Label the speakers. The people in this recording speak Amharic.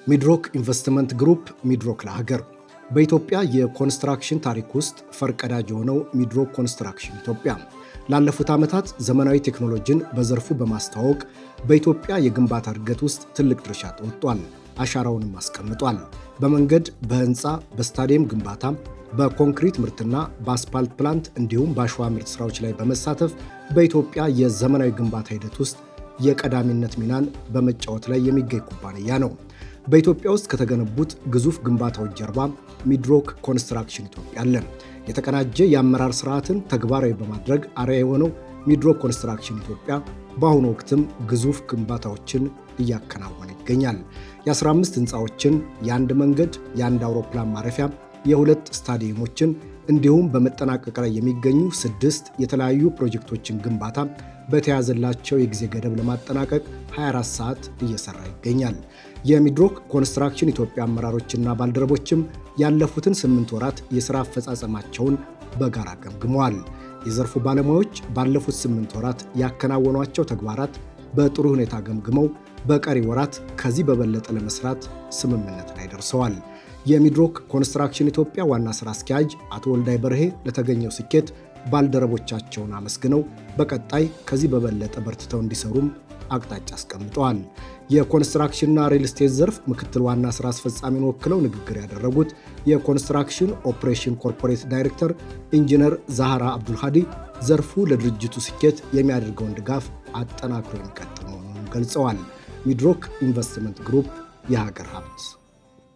Speaker 1: ሚድሮክ ኢንቨስትመንት ግሩፕ ሚድሮክ ለሀገር በኢትዮጵያ የኮንስትራክሽን ታሪክ ውስጥ ፈርቀዳጅ የሆነው ሚድሮክ ኮንስትራክሽን ኢትዮጵያ ላለፉት ዓመታት ዘመናዊ ቴክኖሎጂን በዘርፉ በማስተዋወቅ በኢትዮጵያ የግንባታ እድገት ውስጥ ትልቅ ድርሻ ተወጥቷል። አሻራውንም አስቀምጧል። በመንገድ፣ በህንፃ፣ በስታዲየም ግንባታ፣ በኮንክሪት ምርትና በአስፓልት ፕላንት እንዲሁም በአሸዋ ምርት ስራዎች ላይ በመሳተፍ በኢትዮጵያ የዘመናዊ ግንባታ ሂደት ውስጥ የቀዳሚነት ሚናን በመጫወት ላይ የሚገኝ ኩባንያ ነው። በኢትዮጵያ ውስጥ ከተገነቡት ግዙፍ ግንባታዎች ጀርባ ሚድሮክ ኮንስትራክሽን ኢትዮጵያ አለ። የተቀናጀ የአመራር ስርዓትን ተግባራዊ በማድረግ አርአያ የሆነው ሚድሮክ ኮንስትራክሽን ኢትዮጵያ በአሁኑ ወቅትም ግዙፍ ግንባታዎችን እያከናወነ ይገኛል። የ15 ህንፃዎችን፣ የአንድ መንገድ፣ የአንድ አውሮፕላን ማረፊያ፣ የሁለት ስታዲየሞችን እንዲሁም በመጠናቀቅ ላይ የሚገኙ 6 የተለያዩ ፕሮጀክቶችን ግንባታ በተያዘላቸው የጊዜ ገደብ ለማጠናቀቅ 24 ሰዓት እየሰራ ይገኛል። የሚድሮክ ኮንስትራክሽን ኢትዮጵያ አመራሮችና ባልደረቦችም ያለፉትን 8 ወራት የሥራ አፈጻጸማቸውን በጋራ ገምግመዋል። የዘርፉ ባለሙያዎች ባለፉት 8 ወራት ያከናወኗቸው ተግባራት በጥሩ ሁኔታ ገምግመው በቀሪ ወራት ከዚህ በበለጠ ለመስራት ስምምነት ላይ ደርሰዋል። የሚድሮክ ኮንስትራክሽን ኢትዮጵያ ዋና ሥራ አስኪያጅ አቶ ወልዳይ በርሄ ለተገኘው ስኬት ባልደረቦቻቸውን አመስግነው በቀጣይ ከዚህ በበለጠ በርትተው እንዲሰሩም አቅጣጫ አስቀምጠዋል። የኮንስትራክሽንና ሪል ስቴት ዘርፍ ምክትል ዋና ሥራ አስፈጻሚን ወክለው ንግግር ያደረጉት የኮንስትራክሽን ኦፕሬሽን ኮርፖሬት ዳይሬክተር ኢንጂነር ዛህራ አብዱልሃዲ ዘርፉ ለድርጅቱ ስኬት የሚያደርገውን ድጋፍ አጠናክሮ የሚቀጥል መሆኑን ገልጸዋል። ሚድሮክ ኢንቨስትመንት ግሩፕ የሀገር ሀብት